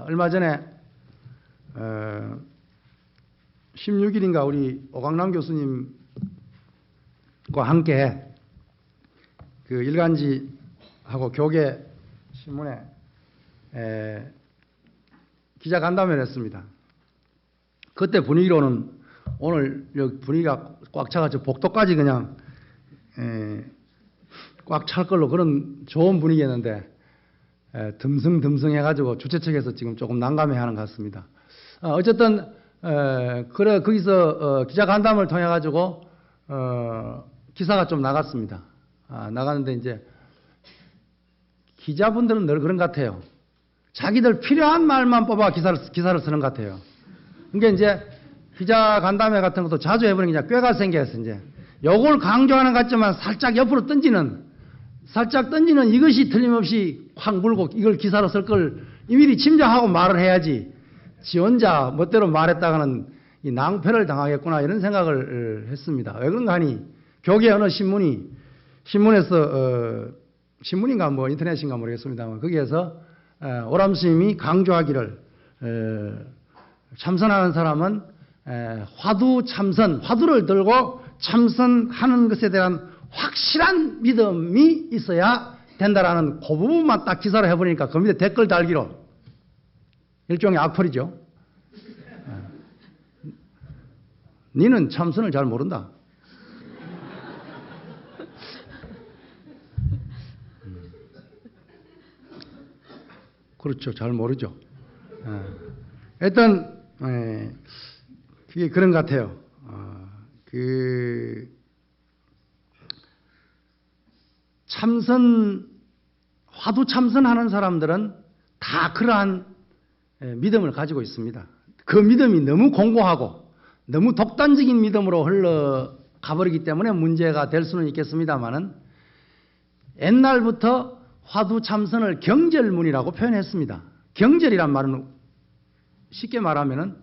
얼마 전에 16일인가 우리 오광남 교수님과 함께 그 일간지하고 교계 신문에 기자 간담회를 했습니다. 그때 분위기로는 오늘 여기 분위기가 꽉 차가지고 복도까지 그냥 꽉 찰 걸로 그런 좋은 분위기였는데 듬성듬성 해가지고 주최 측에서 지금 조금 난감해하는 것 같습니다. 어쨌든 그래 거기서 기자 간담회를 통해 가지고 기사가 좀 나갔습니다. 나가는데 이제 기자분들은 늘 그런 것 같아요. 자기들 필요한 말만 뽑아 기사를 쓰는 것 같아요. 그러니까 이제 기자 간담회 같은 것도 자주 해보는 게 이제 꾀가 생겨서 이제 요걸 강조하는 것 같지만 살짝 옆으로 던지는 이것이 틀림없이 확 물고 이걸 기사로 쓸 걸 미리 짐작하고 말을 해야지 지 혼자 멋대로 말했다가는 이 낭패를 당하겠구나 이런 생각을 했습니다. 왜 그런가 하니 교계 어느 신문에서 신문인가 뭐 인터넷인가 모르겠습니다만 거기에서 오람 스님이 강조하기를 참선하는 사람은 화두 참선, 화두를 들고 참선하는 것에 대한 확실한 믿음이 있어야 된다라는 그 부분만 딱 기사로 해버리니까 그 밑에 댓글 달기로 일종의 악플이죠. 니는 참선을 잘 모른다. 그렇죠. 잘 모르죠. 일단 그게 그런 것 같아요. 화두 참선하는 사람들은 다 그러한 믿음을 가지고 있습니다. 그 믿음이 너무 공고하고 너무 독단적인 믿음으로 흘러가버리기 때문에 문제가 될 수는 있겠습니다만은 옛날부터 화두 참선을 경절문이라고 표현했습니다. 경절이란 말은 쉽게 말하면은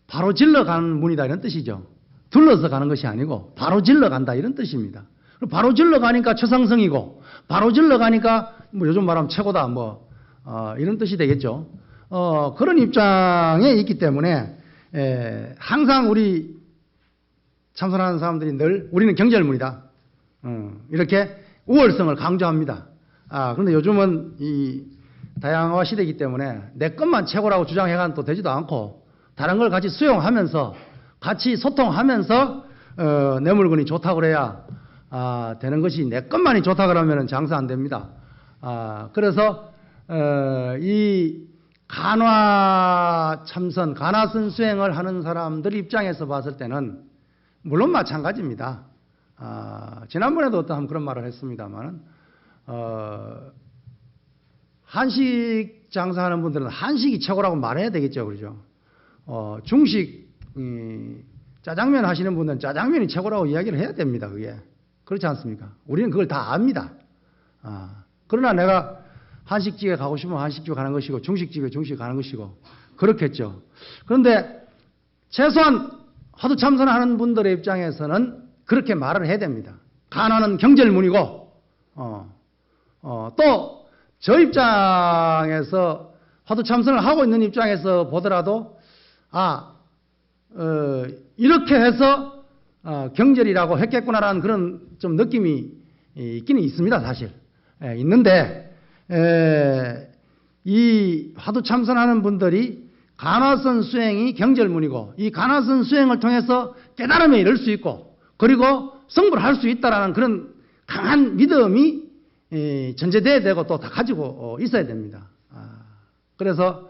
바로 질러 가는 문이다 이런 뜻이죠. 둘러서 가는 것이 아니고 바로 질러 간다 이런 뜻입니다. 바로 질러 가니까 최상승이고 바로 질러 가니까 뭐 요즘 말하면 최고다 뭐 이런 뜻이 되겠죠. 그런 입장에 있기 때문에 항상 우리 참선하는 사람들이 늘 우리는 경절문이다 이렇게 우월성을 강조합니다. 그런데 요즘은 이 다양화 시대이기 때문에 내 것만 최고라고 주장해가는 또 되지도 않고 다른 걸 같이 수용하면서 같이 소통하면서 내 물건이 좋다고 그래야 되는 것이 내 것만이 좋다 그러면 장사 안 됩니다. 그래서 이 간화 참선, 간화선 수행을 하는 사람들 입장에서 봤을 때는 물론 마찬가지입니다. 지난번에도 어떤 그런 말을 했습니다만 한식 장사하는 분들은 한식이 최고라고 말해야 되겠죠, 그렇죠? 중식 짜장면 하시는 분들은 짜장면이 최고라고 이야기를 해야 됩니다. 그게 그렇지 않습니까? 우리는 그걸 다 압니다. 그러나 내가 한식집에 가고 싶으면 한식집에 가는 것이고 중식집에 중식에 가는 것이고 그렇겠죠. 그런데 최소한 화두 참선하는 분들의 입장에서는 그렇게 말을 해야 됩니다. 가난은 경절문이고 또 저 입장에서 화두 참선을 하고 있는 입장에서 보더라도 이렇게 해서 경절이라고 했겠구나라는 그런 좀 느낌이 있기는 있습니다. 사실 있는데 이 화두 참선하는 분들이 간화선 수행이 경절문이고 이 간화선 수행을 통해서 깨달음에 이를 수 있고 그리고 성불을 할 수 있다라는 그런 강한 믿음이 전제돼야 되고 또 다 가지고 있어야 됩니다. 그래서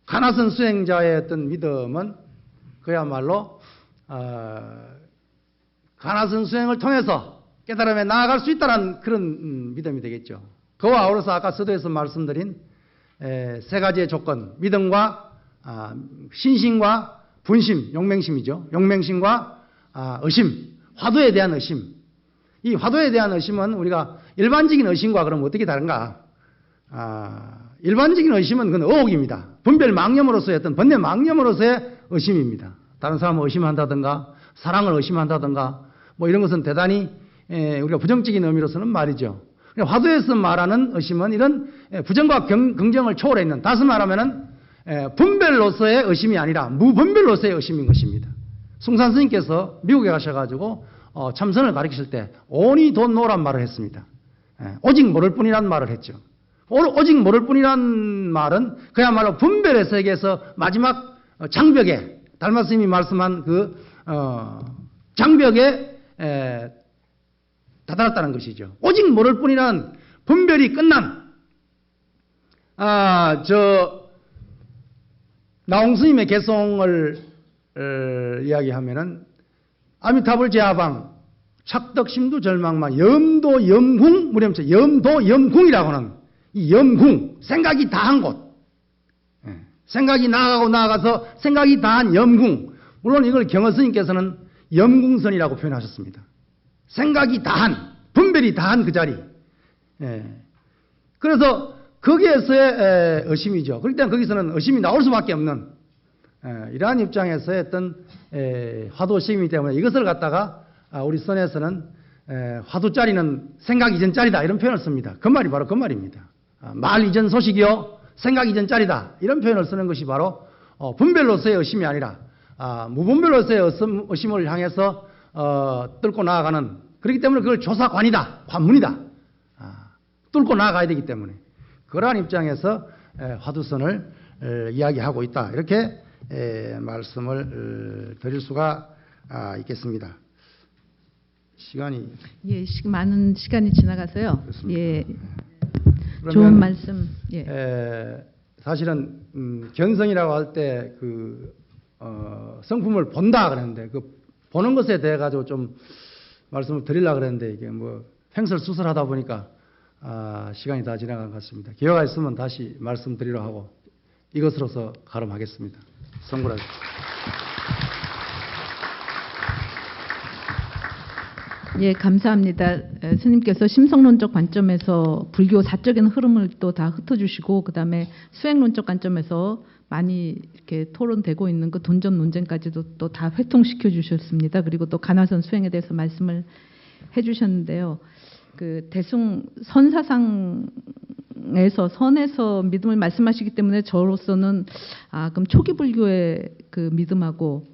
간화선 수행자의 어떤 믿음은 그야말로 간화선 수행을 통해서 깨달음에 나아갈 수 있다는 그런 믿음이 되겠죠. 그와 아울러서 아까 서두에서 말씀드린 세 가지의 조건, 믿음과 신심과 분심, 용맹심이죠. 용맹심과 의심, 화두에 대한 의심. 이 화두에 대한 의심은 우리가 일반적인 의심과 그럼 어떻게 다른가? 일반적인 의심은 그건 의혹입니다. 분별망념으로서의 어떤 번뇌망념으로서의 의심입니다. 다른 사람을 의심한다든가 사랑을 의심한다든가 뭐 이런 것은 대단히 우리가 부정적인 의미로서는 말이죠. 화두에서 말하는 의심은 이런 부정과 긍정을 초월해 있는, 다시 말하면은 분별로서의 의심이 아니라 무분별로서의 의심인 것입니다. 숭산 스님께서 미국에 가셔가지고 참선을 가르치실 때 오니 돈 노란 말을 했습니다. 오직 모를 뿐이란 말을 했죠. 오직 모를 뿐이란 말은 그야말로 분별의 세계에서 마지막 장벽에, 달마 스님이 말씀한 그 장벽에 다다랐다는 것이죠. 오직 모를 뿐이란 분별이 끝난 나홍 스님의 개송을 이야기하면은 아미타불 제하방 착덕심도 절망만 염도 염궁 무렴체 염도 염궁이라고 하는 이 염궁 생각이 다한 곳, 생각이 나아가서 생각이 다한 염궁, 물론 이걸 경허 스님께서는 염궁선이라고 표현하셨습니다. 생각이 다한, 분별이 다한 그 자리. 그래서 거기에서의 의심이죠. 그럴 때는 거기서는 의심이 나올 수밖에 없는 이러한 입장에서의 어떤 화두심이기 때문에 이것을 갖다가 우리 선에서는 화두짜리는 생각 이전 짜리다 이런 표현을 씁니다. 그 말이 바로 그 말입니다. 말 이전 소식이요 생각 이전 짜리다 이런 표현을 쓰는 것이 바로 분별로서의 의심이 아니라 무분별로서의 의심을 향해서 뚫고 나아가는, 그렇기 때문에 그걸 조사관이다, 관문이다. 뚫고 나아가야 되기 때문에 그러한 입장에서 화두선을 이야기하고 있다, 이렇게 말씀을 드릴 수가 있겠습니다. 시간이 많은 시간이 지나가서요. 그렇습니까? 예, 좋은 말씀. 사실은 견성이라고 할 때 그 성품을 본다 그랬는데 그 보는 것에 대해 가지고 좀 말씀을 드리려고 그랬는데 이게 뭐 횡설수설하다 보니까 시간이 다 지나간 것 같습니다. 기회가 있으면 다시 말씀드리려 하고 이것으로서 가름하겠습니다. 성불하겠습니다. 예, 감사합니다. 스님께서 심성론적 관점에서 불교 사적인 흐름을 또 다 흩어주시고 그다음에 수행론적 관점에서 많이 이렇게 토론되고 있는 그 돈점 논쟁까지도 또 다 회통시켜 주셨습니다. 그리고 또 간화선 수행에 대해서 말씀을 해주셨는데요. 그 대승 선사상에서 선에서 믿음을 말씀하시기 때문에 저로서는 그럼 초기 불교의 그 믿음하고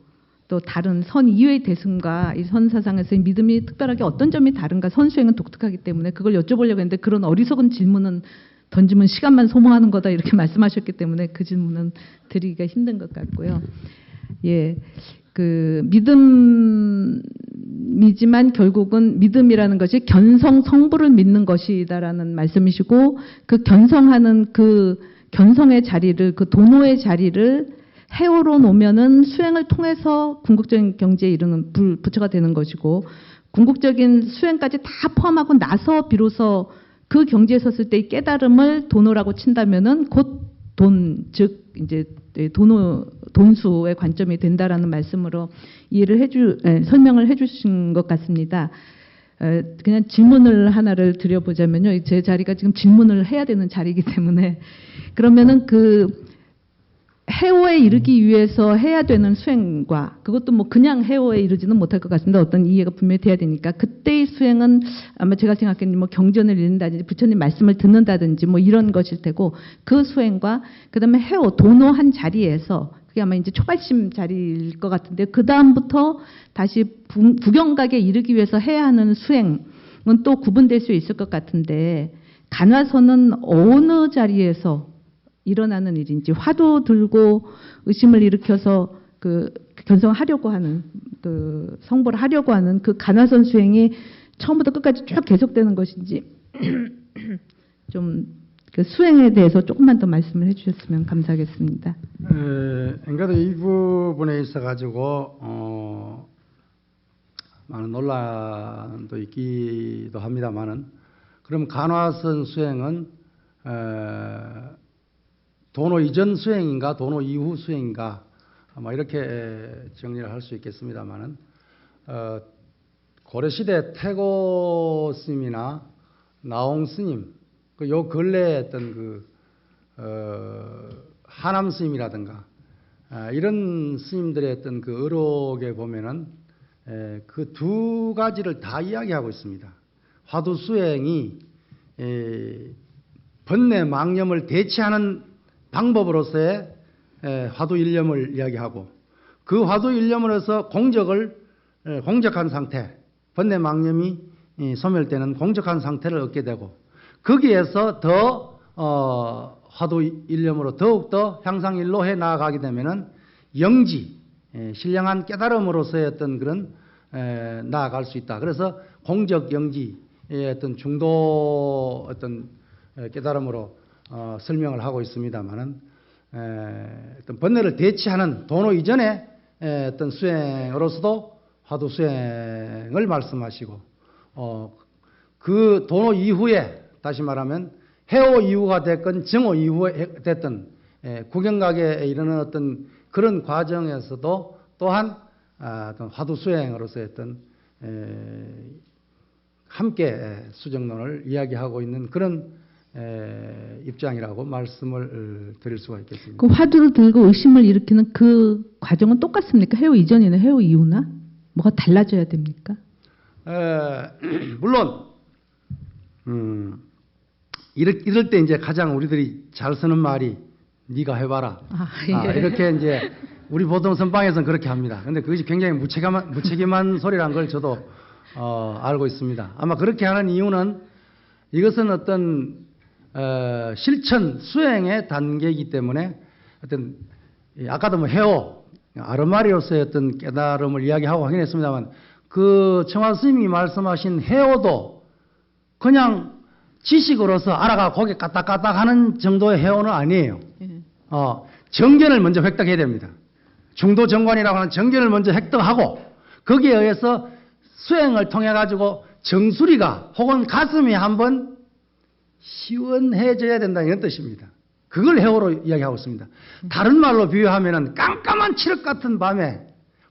또 다른 선 이외의 대승과 이 선사상에서의 믿음이 특별하게 어떤 점이 다른가, 선수행은 독특하기 때문에 그걸 여쭤보려고 했는데 그런 어리석은 질문은 던지면 시간만 소모하는 거다 이렇게 말씀하셨기 때문에 그 질문은 드리기가 힘든 것 같고요. 예, 그 믿음이지만 결국은 믿음이라는 것이 견성 성부를 믿는 것이다라는 말씀이시고 그 견성하는 그 견성의 자리를, 그 도노의 자리를 해오로 놓으면은 수행을 통해서 궁극적인 경지에 이르는 부처가 되는 것이고, 궁극적인 수행까지 다 포함하고 나서 비로소 그 경지에 섰을 때의 깨달음을 도노라고 친다면은 곧 돈, 즉 이제 돈수의 관점이 된다라는 말씀으로 설명을 해주신 것 같습니다. 그냥 질문을 하나를 드려보자면요. 제 자리가 지금 질문을 해야 되는 자리이기 때문에 그러면은 그 해오에 이르기 위해서 해야 되는 수행과 그것도 뭐 그냥 해오에 이르지는 못할 것 같습니다. 어떤 이해가 분명히 돼야 되니까 그때의 수행은 아마 제가 생각하기에는 뭐 경전을 읽는다든지 부처님 말씀을 듣는다든지 뭐 이런 것일 테고 그 수행과 그다음에 해오 도노한 자리에서 그게 아마 이제 초발심 자리일 것 같은데 그 다음부터 다시 부경각에 이르기 위해서 해야 하는 수행은 또 구분될 수 있을 것 같은데 간화선은 어느 자리에서 일어나는 일인지 화두 들고 의심을 일으켜서 그 견성하려고 하는 그 성불을 하려고 하는 그 간화선 수행이 처음부터 끝까지 쭉 계속되는 것인지 좀 그 수행에 대해서 조금만 더 말씀을 해주셨으면 감사하겠습니다. 그래도 이 부분에 있어 가지고 많은 논란도 있기도 합니다만은 그럼 간화선 수행은 도노 이전 수행인가 도노 이후 수행인가 아마 이렇게 정리를 할 수 있겠습니다만은 고려시대 태고 스님이나 나홍 스님 요 근래에 했던 하남 스님이라든가 이런 스님들의 어떤 그 의록에 보면은 그 두 가지를 다 이야기하고 있습니다. 화두 수행이 번뇌 망념을 대체하는 방법으로서의 화두 일념을 이야기하고 그 화두 일념으로서 공적한 상태, 번뇌 망념이 소멸되는 공적한 상태를 얻게 되고 거기에서 더 화두 일념으로 더욱더 향상일로 해 나아가게 되면은 영지, 신령한 깨달음으로서의 어떤 그런 나아갈 수 있다. 그래서 공적 영지의 어떤 중도 어떤 깨달음으로 설명을 하고 있습니다만은 어떤 번뇌를 대체하는 도노 이전의 어떤 수행으로서도 화두 수행을 말씀하시고 그 도노 이후에 다시 말하면 해오 이후가 됐건 정오 이후에 됐든 구경각에 이르는 어떤 그런 과정에서도 또한 어떤 화두 수행으로서의 어떤 함께 수정론을 이야기하고 있는 그런 입장이라고 말씀을 드릴 수가 있겠습니다. 그 화두를 들고 의심을 일으키는 그 과정은 똑같습니까? 해오 이전이나 해오 이후나? 뭐가 달라져야 됩니까? 물론 이럴 때 이제 가장 우리들이 잘 쓰는 말이 네가 해봐라. 이렇게 이제 우리 보통 선방에서는 그렇게 합니다. 근데 그것이 굉장히 무책임한 소리라는 걸 저도 알고 있습니다. 아마 그렇게 하는 이유는 이것은 어떤 실천 수행의 단계이기 때문에 어떤 아까도 뭐 해오 아르마리로서의 어떤 깨달음을 이야기하고 하긴 했습니다만 그 청화 스님이 말씀하신 해오도 그냥 지식으로서 알아가 고개 까딱까딱 하는 정도의 해오는 아니에요. 정견을 먼저 획득해야 됩니다. 중도 정관이라고 하는 정견을 먼저 획득하고 거기에 의해서 수행을 통해 가지고 정수리가 혹은 가슴이 한번 시원해져야 된다 이런 뜻입니다. 그걸 해오로 이야기하고 있습니다. 다른 말로 비유하면은 깜깜한 칠흑 같은 밤에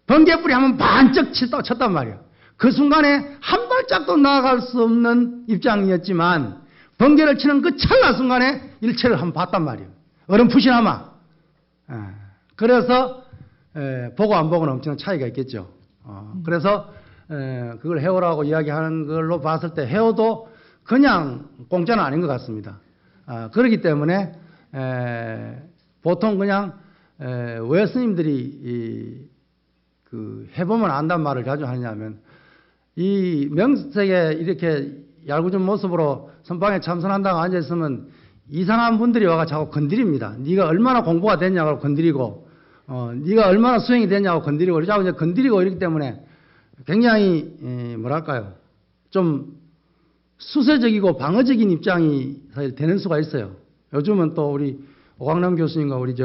번개불이 한번 반짝 쳤단 말이에요. 그 순간에 한 발짝도 나아갈 수 없는 입장이었지만 번개를 치는 그 찰나 순간에 일체를 한번 봤단 말이에요. 어렴풋이나마. 그래서 보고 안 보고는 엄청난 차이가 있겠죠. 그래서 그걸 해오라고 이야기하는 걸로 봤을 때 해오도 그냥 공짜는 아닌 것 같습니다. 그렇기 때문에 보통 그냥 왜 스님들이 그 해보면 안단 말을 자주 하냐면 이 명색에 이렇게 얄궂은 모습으로 선방에 참선한다고 앉아있으면 이상한 분들이 와가 자꾸 건드립니다. 네가 얼마나 공부가 됐냐고 건드리고 네가 얼마나 수행이 됐냐고 건드리고 자꾸 이제 건드리고 이렇기 때문에 굉장히 뭐랄까요 좀 수세적이고 방어적인 입장이 사실 되는 수가 있어요. 요즘은 또 우리 오광남 교수님과 우리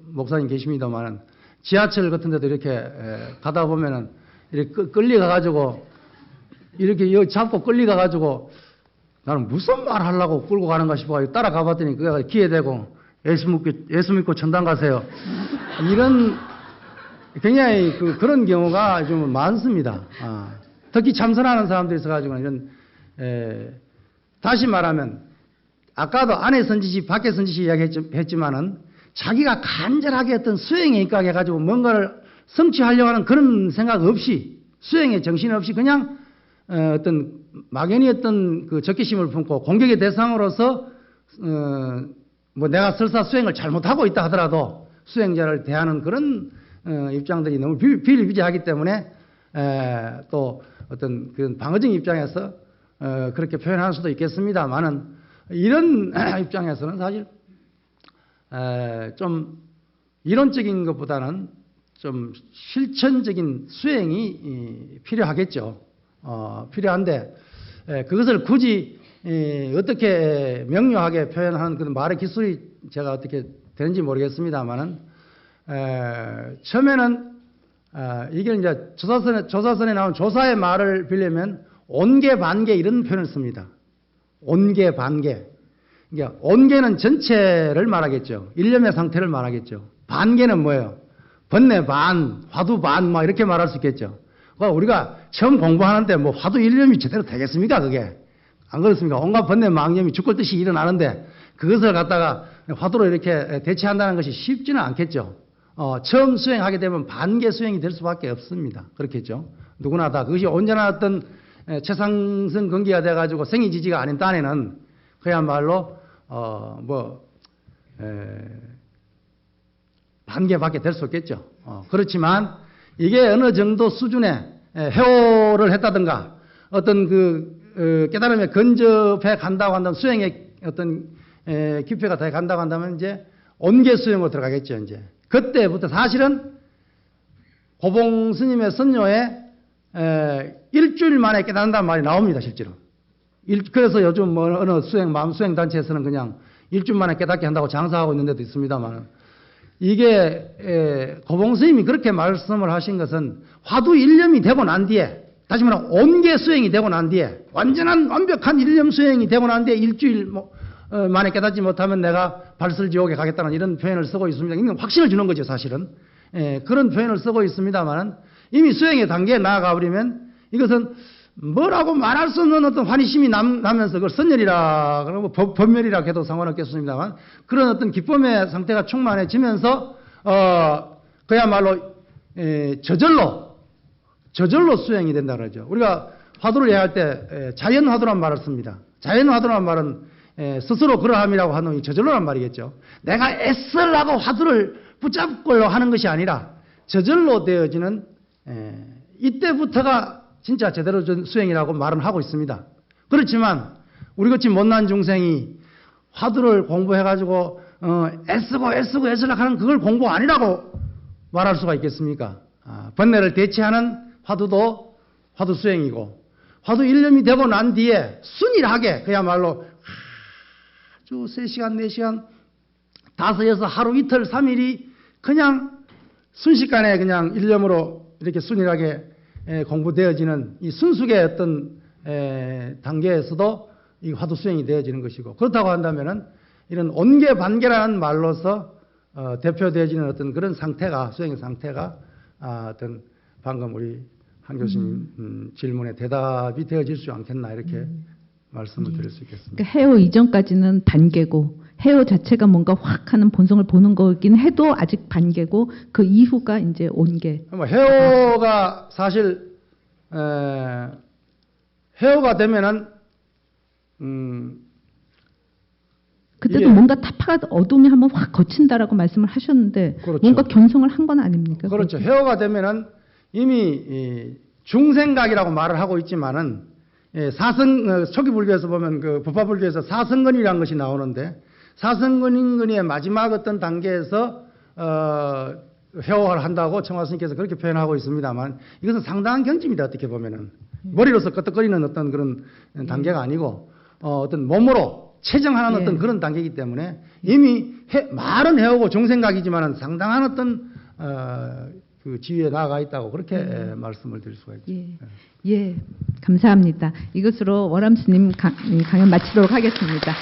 목사님 계십니다만은 지하철 같은 데도 이렇게 가다 보면은 이렇게 끌려가 가지고 이렇게 여기 잡고 끌려가 가지고 나는 무슨 말 하려고 끌고 가는가 싶어 따라가 봤더니 그가 기회되고 예수 믿고 천당 가세요. 이런 굉장히 그런 경우가 좀 많습니다. 특히 참선하는 사람들이 있어가지고 이런 다시 말하면 아까도 안에 선지시 밖에 선지시 이야기했지만은 자기가 간절하게 어떤 수행에 입각해가지고 뭔가를 성취하려고 하는 그런 생각 없이 수행에 정신 없이 그냥 어떤 막연히 어떤 그 적개심을 품고 공격의 대상으로서 뭐 내가 설사 수행을 잘못하고 있다 하더라도 수행자를 대하는 그런 입장들이 너무 비일비재하기 때문에 또 어떤 그런 방어적 입장에서 그렇게 표현할 수도 있겠습니다만은 이런 입장에서는 사실 좀 이론적인 것보다는 좀 실천적인 수행이 필요하겠죠. 필요한데 그것을 굳이 어떻게 명료하게 표현하는 그런 말의 기술이 제가 어떻게 되는지 모르겠습니다만은 처음에는 이게 이제 조사선에 나온 조사의 말을 빌려면 온계 반계 이런 표현을 씁니다. 온계 반계. 그러니까 온계는 전체를 말하겠죠. 일념의 상태를 말하겠죠. 반계는 뭐예요? 번뇌 반, 화두 반, 막 이렇게 말할 수 있겠죠. 우리가 처음 공부하는데 뭐 화두 일념이 제대로 되겠습니까? 그게 안 그렇습니까? 온갖 번뇌 망념이 죽을 듯이 일어나는데 그것을 갖다가 화두로 이렇게 대체한다는 것이 쉽지는 않겠죠. 처음 수행하게 되면 반계 수행이 될 수밖에 없습니다. 그렇겠죠. 누구나 다 그것이 온전한 어떤 최상승 근기가 돼가지고 생이지지가 아닌 딴에는 그야말로 반계밖에 될 수 없겠죠. 그렇지만 이게 어느 정도 수준의 회오를 했다든가 어떤 깨달음에 근접해 간다고 한다면 수행의 어떤 깊이가 더 간다고 한다면 이제 온계 수행으로 들어가겠죠. 이제 그때부터 사실은 고봉 스님의 선녀에 일주일 만에 깨닫는다는 말이 나옵니다. 실제로. 그래서 요즘 뭐 어느 마음 수행 단체에서는 그냥 일주일 만에 깨닫게 한다고 장사하고 있는 데도 있습니다만 이게 고봉 스님이 그렇게 말씀을 하신 것은 화두 일념이 되고 난 뒤에 다시 말하면 온계 수행이 되고 난 뒤에 완벽한 일념 수행이 되고 난 뒤에 일주일 만에 깨닫지 못하면 내가 발설지옥에 가겠다는 이런 표현을 쓰고 있습니다. 이건 확신을 주는 거죠, 사실은. 그런 표현을 쓰고 있습니다만 이미 수행의 단계에 나아가 버리면 이것은 뭐라고 말할 수 없는 어떤 환희심이 나면서 그걸 선열이라 그러고 법멸이라 해도 상관없겠습니다만 그런 어떤 기쁨의 상태가 충만해지면서 그야말로 저절로 수행이 된다 그러죠. 우리가 화두를 이해할 때 자연화두란 말을 씁니다. 자연화두란 말은 스스로 그러함이라고 하는 이 저절로란 말이겠죠. 내가 애쓰려고 화두를 붙잡고 하는 것이 아니라 저절로 되어지는 이때부터가 진짜 제대로 수행이라고 말은 하고 있습니다. 그렇지만 우리같이 못난 중생이 화두를 공부해가지고 애쓰려고 하는 그걸 공부 아니라고 말할 수가 있겠습니까? 번뇌를 대체하는 화두도 화두 수행이고 화두 일념이 되고 난 뒤에 순일하게 그야말로 아주 3시간, 4시간, 5, 6, 하루, 이틀, 3일이 그냥 순식간에 그냥 일념으로 이렇게 순일하게 공부되어지는 이 순수의 어떤 단계에서도 이 화두 수행이 되어지는 것이고 그렇다고 한다면은 이런 온계 반계라는 말로서 대표되어지는 어떤 그런 상태가 수행의 상태가 어떤 방금 우리 한 교수님 질문에 대답이 되어질 수 않겠나 이렇게 말씀을 드릴 수 있겠습니다. 그러니까 해오 이전까지는 반계고 해오 자체가 뭔가 확 하는 본성을 보는 거긴 해도 아직 반계고 그 이후가 이제 온계. 해오가 사실 해오가 되면은 그때도 뭔가 타파가 어둠이 한번 확 거친다라고 말씀을 하셨는데 그렇죠. 뭔가 견성을 한 건 아닙니까? 그렇죠. 해오가 되면은 이미 중생각이라고 말을 하고 있지만은 초기 불교에서 보면 그 법화불교에서 사성근이라는 것이 나오는데 사성근인근의 마지막 어떤 단계에서 회오를 한다고 청화스님께서 그렇게 표현하고 있습니다만 이것은 상당한 경지입니다. 어떻게 보면은 머리로서 끄떡거리는 어떤 그런 단계가 아니고 어떤 몸으로 체정하는 어떤 그런 단계이기 때문에 이미 말은 해오고 중생각이지만은 상당한 어떤 그 지위에 나아가 있다고 그렇게 말씀을 드릴 수가 있죠. 예, 감사합니다. 이것으로 월암스님 강연 마치도록 하겠습니다.